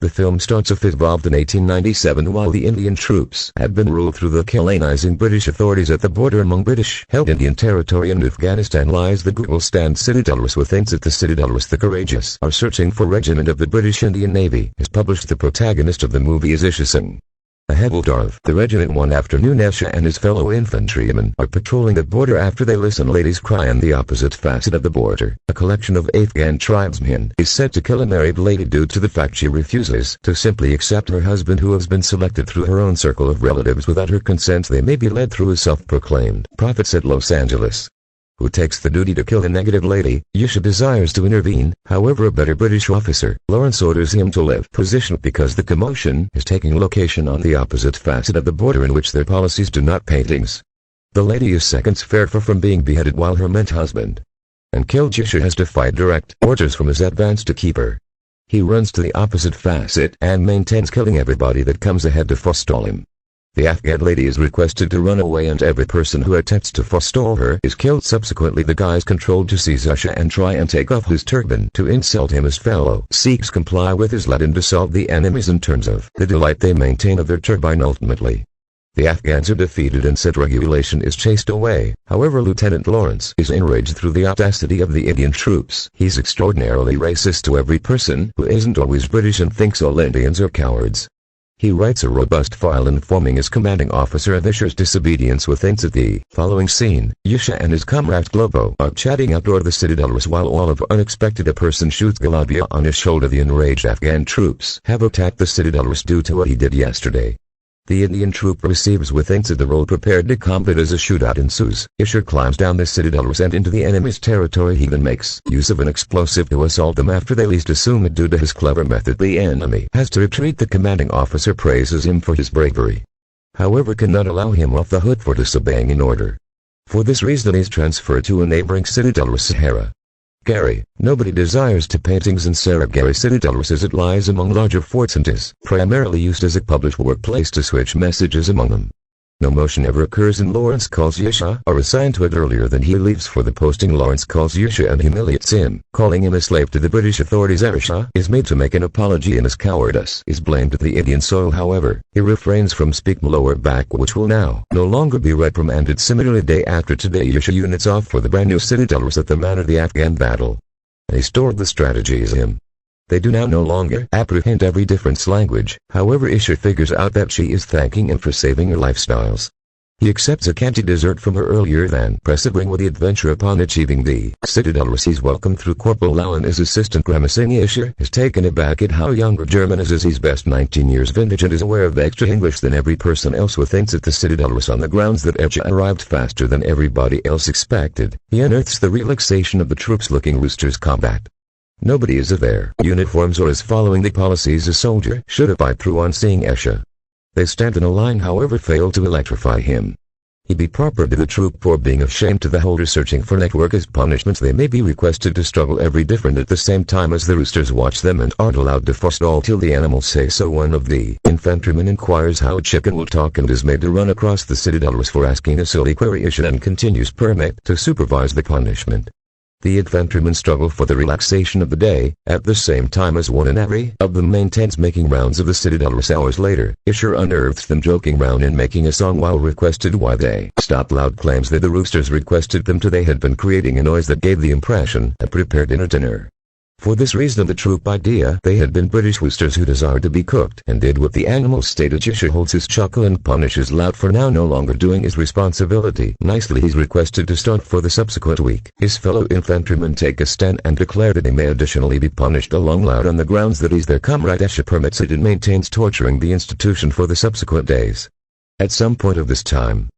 The film starts off evolved in 1897 while the Indian troops had been ruled through the colonizing British authorities at the border among British-held Indian territory in Afghanistan lies the Google-stand Citadel. Within it the Citadel the courageous are searching for regiment of the British Indian Navy is published. The protagonist of the movie is Isha Singh. A Havildar. The regiment one afternoon Isha and his fellow infantrymen are patrolling the border after they listen ladies cry on the opposite facet of the border. A collection of Afghan tribesmen is said to kill a married lady due to the fact she refuses to simply accept her husband who has been selected through her own circle of relatives without her consent. They may be led through a self-proclaimed prophet at Los Angeles, who takes the duty to kill the negative lady. Yusha desires to intervene, however a better British officer, Lawrence, orders him to leave position because the commotion is taking location on the opposite facet of the border in which their policies do not paintings. The lady is seconds far from being beheaded while her meant husband and killed. Yusha has defied direct orders from his advance to keep her. He runs to the opposite facet and maintains killing everybody that comes ahead to forestall him. The Afghan lady is requested to run away and every person who attempts to forestall her is killed. Subsequently the guy is controlled to seize Usha and try and take off his turban to insult him. His fellow Sikhs comply with his lead and assault the enemies in terms of the delight they maintain of their turbine. Ultimately, the Afghans are defeated and said regulation is chased away. However, Lieutenant Lawrence is enraged through the audacity of the Indian troops. He's extraordinarily racist to every person who isn't always British and thinks all Indians are cowards. He writes a robust file informing his commanding officer of Isha's disobedience. Within the following scene, Yusha and his comrade Globo are chatting outdoor the Citadel while all of unexpected a person shoots Galabia on his shoulder. The enraged Afghan troops have attacked the Citadel due to what he did yesterday. The Indian troop receives within the role prepared to combat as a shootout ensues. Isha climbs down the Citadel and into the enemy's territory. He then makes use of an explosive to assault them after they least assume it. Due to his clever method, the enemy has to retreat. The commanding officer praises him for his bravery, however cannot allow him off the hook for disobeying an order. For this reason he is transferred to a neighboring Citadel, Sahara Gary. Nobody desires to paintings in Saragari Citadel as it lies among larger forts and is primarily used as a public workplace to switch messages among them. No motion ever occurs and Lawrence calls Yusha are assigned to it earlier than he leaves for the posting. Lawrence calls Yusha and humiliates him, calling him a slave to the British authorities. Yusha is made to make an apology and his cowardice is blamed at the Indian soil. However, he refrains from speaking lower back, which will now no longer be reprimanded. Similarly, day after today Yusha units off for the brand new Citadel at the manner of the Afghan battle. They stored the strategies him. They do now no longer apprehend every different language. However, Isha figures out that she is thanking him for saving her lifestyles. He accepts a canty dessert from her earlier than persevering with the adventure. Upon achieving the Citadel, he's welcomed through Corporal Allen as assistant. Grimacing, Isha is taken aback at how younger German is. He's best 19 years vintage and is aware of extra English than every person else within at the Citadel on the grounds that Isha arrived faster than everybody else expected. He unearths the relaxation of the troops looking roosters combat. Nobody is of their uniforms or is following the policies a soldier should abide through on seeing Isha. They stand in a line, however fail to electrify him. He be proper to the troop for being ashamed to the holder searching for network. As punishments they may be requested to struggle every different at the same time as the roosters watch them and aren't allowed to forestall till the animals say so. One of the infantrymen inquires how a chicken will talk and is made to run across the Citadel for asking a silly query. Isha and continues permit to supervise the punishment. The infantrymen struggle for the relaxation of the day, at the same time as one and every of them maintains making rounds of the Citadel. Hours later, Isha unearths them joking round and making a song while requested why they stopped. Loud claims that the roosters requested them to. They had been creating a noise that gave the impression that prepared dinner. For this reason the troop idea they had been British roosters who desired to be cooked and did what the animals stated. Isha holds his chuckle and punishes Loud for now no longer doing his responsibility. Nicely he's requested to start for the subsequent week. His fellow infantrymen take a stand and declare that he may additionally be punished along Loud on the grounds that he's their comrade. Isha permits it and maintains torturing the institution for the subsequent days. At some point of this time,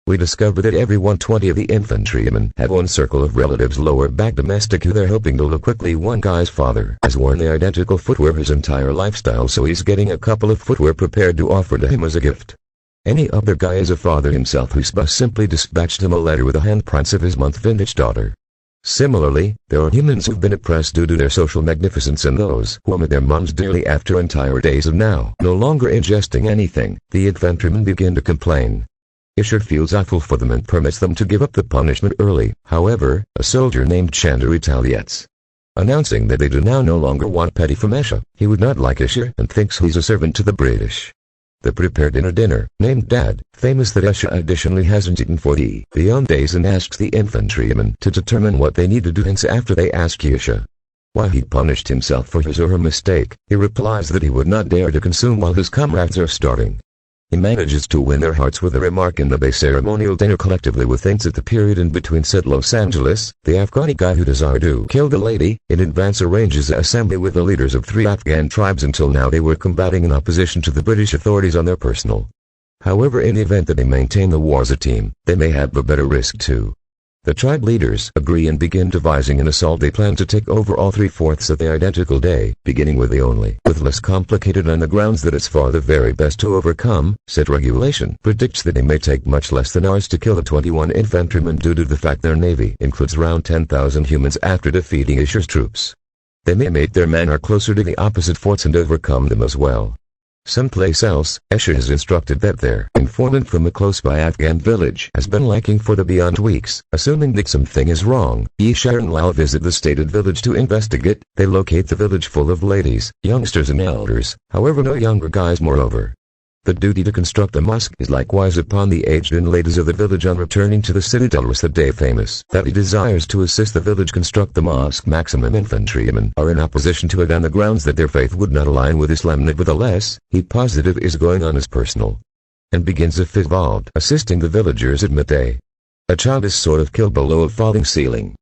we discover that every 120 of the infantrymen have one circle of relatives lower back domestic who they're hoping to look quickly. One guy's father has worn the identical footwear his entire lifestyle, so he's getting a couple of footwear prepared to offer to him as a gift. Any other guy is a father himself who's simply dispatched him a letter with the handprints of his month vintage daughter. Similarly, there are humans who've been oppressed due to their social magnificence and those who omit their moms dearly after entire days of now no longer ingesting anything. The infantrymen begin to complain. Isha feels awful for them and permits them to give up the punishment early. However, a soldier named Chanda retaliates. announcing that they do now no longer want petty from Esha. He would not like Esha and thinks he's a servant to the British. They prepared dinner, named Dad, famous that Esha additionally hasn't eaten for the beyond days, and asks the infantrymen to determine what they need to do. Hence after they ask Esha why he punished himself for his or her mistake, he replies that he would not dare to consume while his comrades are starving. He manages to win their hearts with a remark in the Bay ceremonial dinner collectively with things at the period in between. Said Los Angeles, the Afghani guy who desired to kill the lady, in advance arranges an assembly with the leaders of 3 Afghan tribes. Until now they were combating in opposition to the British authorities on their personal. However, in the event that they maintain the war as a team, they may have a better risk too. The tribe leaders agree and begin devising an assault. They plan to take over all 3/4 of the identical day, beginning with with less complicated on the grounds that it's far the very best to overcome. Said regulation predicts that it may take much less than hours to kill the 21 infantrymen due to the fact their navy includes around 10,000 humans after defeating Isher's troops. They may make their men are closer to the opposite forts and overcome them as well. Someplace else, Esha is instructed that their informant from a close-by Afghan village has been lurking for the beyond weeks. Assuming that something is wrong, Esha and Lal visit the stated village to investigate. They locate the village full of ladies, youngsters and elders, however no younger guys. Moreover, the duty to construct a mosque is likewise upon the aged and ladies of the village. On returning to the citadel was the day famous that he desires to assist the village construct the mosque. Maximum infantrymen are in opposition to it on the grounds that their faith would not align with Islam. Nevertheless, he positive is going on as personal and begins a fit involved assisting the villagers. Admit a child is sort of killed below a falling ceiling.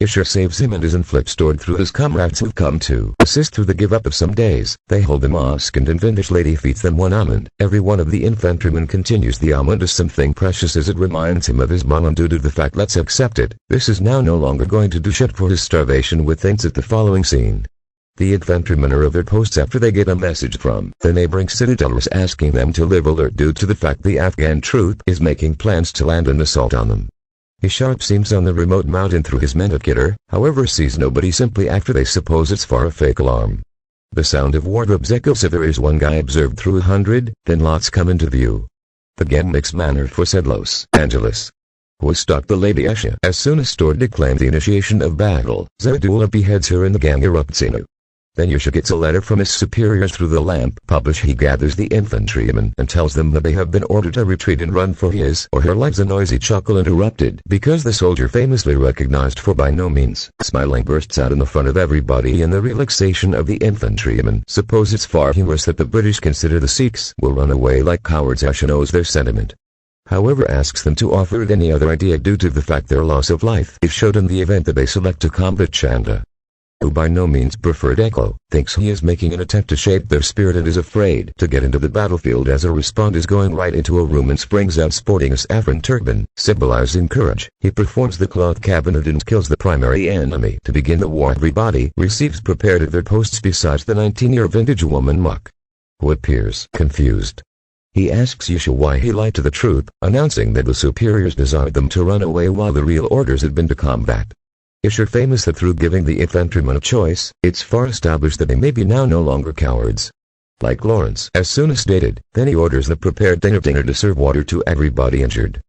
Isher saves him and is inflicted through his comrades who've come to assist through the give up of some days. They hold the mosque and an vintage lady feeds them 1 almond. Every one of the infantrymen continues the almond as something precious, as it reminds him of his mom due to the fact let's accept it. This is now no longer going to do shit for his starvation with things at the following scene. The infantrymen are at their posts after they get a message from the neighboring citadels asking them to live alert due to the fact the Afghan troop is making plans to land an assault on them. He sharp seems on the remote mountain through his metakitter, however sees nobody simply after they suppose it's for a fake alarm. The sound of wardrobes echoes if there is one guy observed through 100, then lots come into view. The game makes manner for said Los Angeles, who stalked the lady Esha. As soon as Stord declaimed the initiation of battle, Zadullah beheads her and the gang erupts in. Then Yusha gets a letter from his superiors through the lamp publish. He gathers the infantrymen and tells them that they have been ordered to retreat and run for his or her lives. A noisy chuckle interrupted because the soldier, famously recognized for by no means smiling, bursts out in the front of everybody in the relaxation of the infantrymen. Suppose it's far humorous that the British consider the Sikhs will run away like cowards. Esha knows their sentiment, however asks them to offer it any other idea due to the fact their loss of life is showed in the event that they select to combat Chanda, who by no means preferred Echo, thinks he is making an attempt to shape their spirit and is afraid to get into the battlefield. As a response is going right into a room and springs out sporting a saffron turban, symbolizing courage. He performs the cloth cabinet and kills the primary enemy. To begin the war, everybody receives prepared at their posts besides the 19-year vintage woman Muck, who appears confused. He asks Yusha why he lied to the troop, announcing that the superiors desired them to run away while the real orders had been to combat. Isher famous that through giving the infantrymen a choice, it's far established that they may be now no longer cowards. Like Lawrence, as soon as stated, then he orders the prepared dinner to serve water to everybody injured.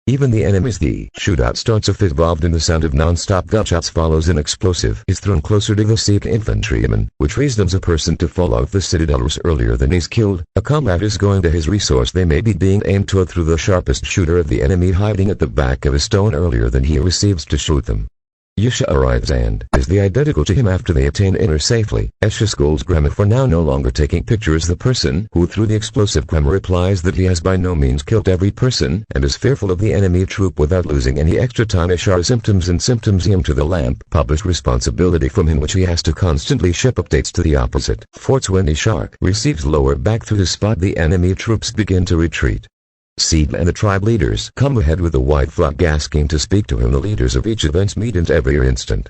Even the enemies. The shootout starts off involved in the sound of non-stop gunshots follows an explosive is thrown closer to the Sikh infantryman, which reasons a person to fall off the citadels earlier than he's killed. A combat is going to his resource. They may be being aimed toward through the sharpest shooter of the enemy hiding at the back of a stone earlier than he receives to shoot them. Yusha arrives and is the identical to him after they attain inner safely. Esha scolds Grema for now no longer taking pictures. The person who threw the explosive Grema replies that he has by no means killed every person and is fearful of the enemy troop without losing any extra time. Esha symptoms him to the lamp publish responsibility from him which he has to constantly ship updates to the opposite forts. When Shark receives lower back through his spot, the enemy troops begin to retreat. Seed and the tribe leaders come ahead with a white flag asking to speak to him. The leaders of each events meet in every instant.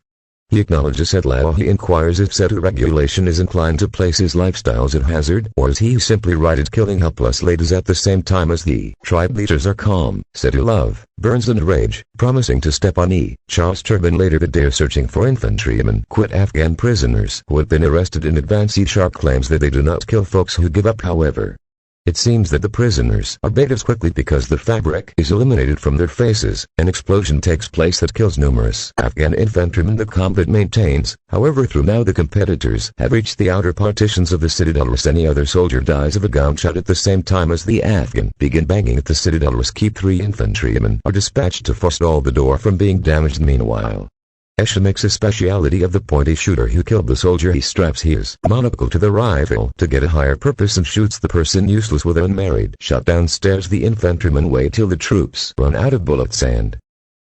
He acknowledges at law. He inquires if Setu regulation is inclined to place his lifestyles at hazard, or is he simply right at killing helpless ladies at the same time as the tribe leaders are calm. Setu love burns in rage, promising to step on Charles Turban later that day searching for infantrymen quit Afghan prisoners who had been arrested in advance. Shark claims that they do not kill folks who give up. However, It seems that the prisoners are baited quickly because the fabric is eliminated from their faces. An explosion takes place that kills numerous Afghan infantrymen the combat maintains. However, through now the competitors have reached the outer partitions of the citadel. Any other soldier dies of a gunshot at the same time as the Afghan begin banging at the citadel. Keep 3 infantrymen are dispatched to forestall the door from being damaged. Meanwhile, Esha makes a speciality of the pointy shooter who killed the soldier. He straps his monocle to the rifle to get a higher purpose and shoots the person useless with an unmarried shot. Downstairs, the infantrymen wait till the troops run out of bullets and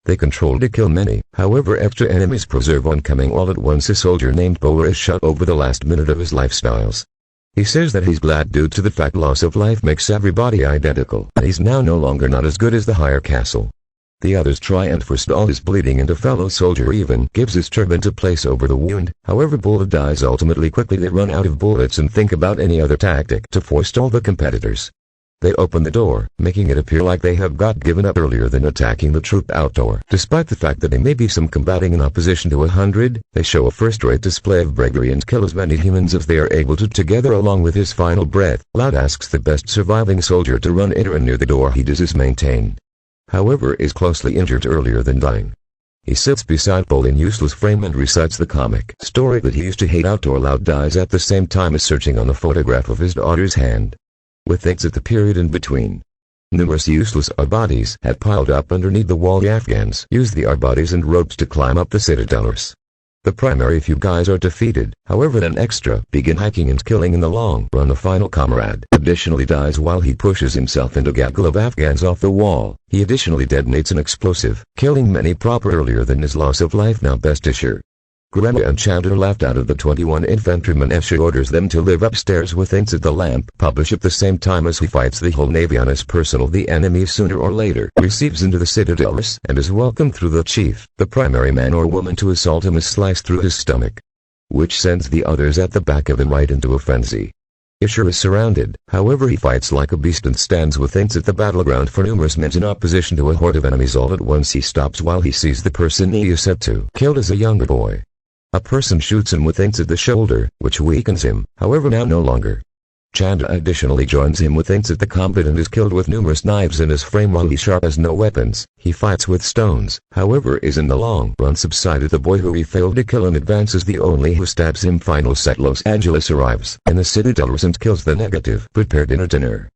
they control to kill many. However, extra enemies preserve oncoming all at once. A soldier named Bowler is shot over the last minute of his lifestyles. He says that he's glad due to the fact loss of life makes everybody identical, and he's now no longer not as good as the higher castle. The others try and forestall his bleeding, and a fellow soldier even gives his turban to place over the wound. However, Bowler dies ultimately. Quickly they run out of bullets and think about any other tactic to forestall the competitors. They open the door, making it appear like they have got given up earlier than attacking the troop outdoor. Despite the fact that there may be some combating in opposition to 100, they show a first-rate display of bravery and kill as many humans as they are able to. Together, along with his final breath, Loud asks the best surviving soldier to run in and near the door. He does as maintained. However, is closely injured earlier than dying. He sits beside Paul in useless frame and recites the comic story that he used to hate. Outdoor Loud dies at the same time as searching on a photograph of his daughter's hand. With things at the period in between. Numerous useless bodies had piled up underneath the wall. The Afghans used the bodies and ropes to climb up the citadels. The primary few guys are defeated, however then extra begin hacking and killing in the long run. The final comrade additionally dies while he pushes himself into a gaggle of Afghans off the wall. He additionally detonates an explosive, killing many proper earlier than his loss of life. Now best Escher, Grandma and Chandler laughed out of the 21 infantrymen. Escher orders them to live upstairs with things at the lamp. Publish at the same time as he fights the whole navy on his personal. The enemy sooner or later receives into the citadel and is welcomed through the chief. The primary man or woman to assault him is sliced through his stomach, which sends the others at the back of him right into a frenzy. Escher is surrounded, however he fights like a beast and stands with things at the battleground for numerous men in opposition to a horde of enemies. All at once he stops while he sees the person he is said to killed as a younger boy. A person shoots him with things at the shoulder, which weakens him, however now no longer. Chandra additionally joins him with things at the combat and is killed with numerous knives in his frame. While he sharp has no weapons, he fights with stones, however is in the long run subsided. The boy who he failed to kill in advance is the only who stabs him. Final set. Los Angeles arrives in the citadel and kills the negative prepared in a dinner.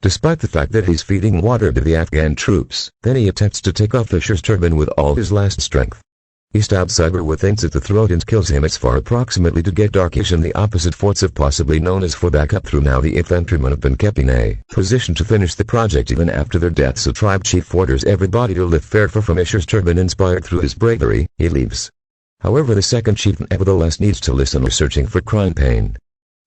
Despite the fact that he's feeding water to the Afghan troops, then he attempts to take off Escher's turban with all his last strength. He stabs Cyber with things at the throat and kills him. It's far approximately to get darkish and the opposite forts have possibly known as for backup. Through now the infantrymen have been kept in a position to finish the project even after their deaths. The tribe chief orders everybody to lift fair from Escher's turban. Inspired through his bravery, he leaves. However, the second chief nevertheless needs to listen. Searching for crime pain.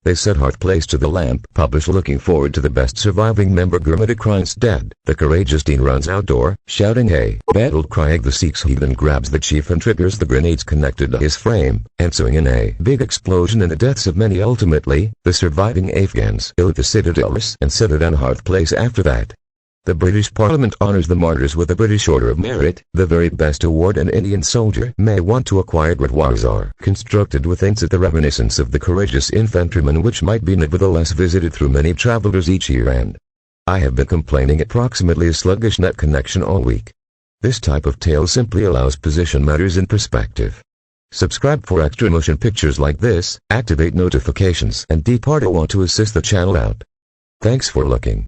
They set hard place to the lamp. Publish looking forward to the best surviving member. Gurmita Krine's dead. The courageous Dean runs outdoor, shouting a battled cry. The Sikhs heathen grabs the chief and triggers the grenades connected to his frame, ensuing in a big explosion and the deaths of many. Ultimately, the surviving Afghans ill at the citadels and set it on a hard place. After that, the British Parliament honors the martyrs with the British Order of Merit, the very best award an Indian soldier may want to acquire. Gurdwaras are constructed with things at the reminiscence of the courageous infantrymen, which might be nevertheless visited through many travelers each year. And I have been complaining approximately a sluggish net connection all week. This type of tale simply allows position matters in perspective. Subscribe for extra motion pictures like this, activate notifications, and want to assist the channel out. Thanks for looking.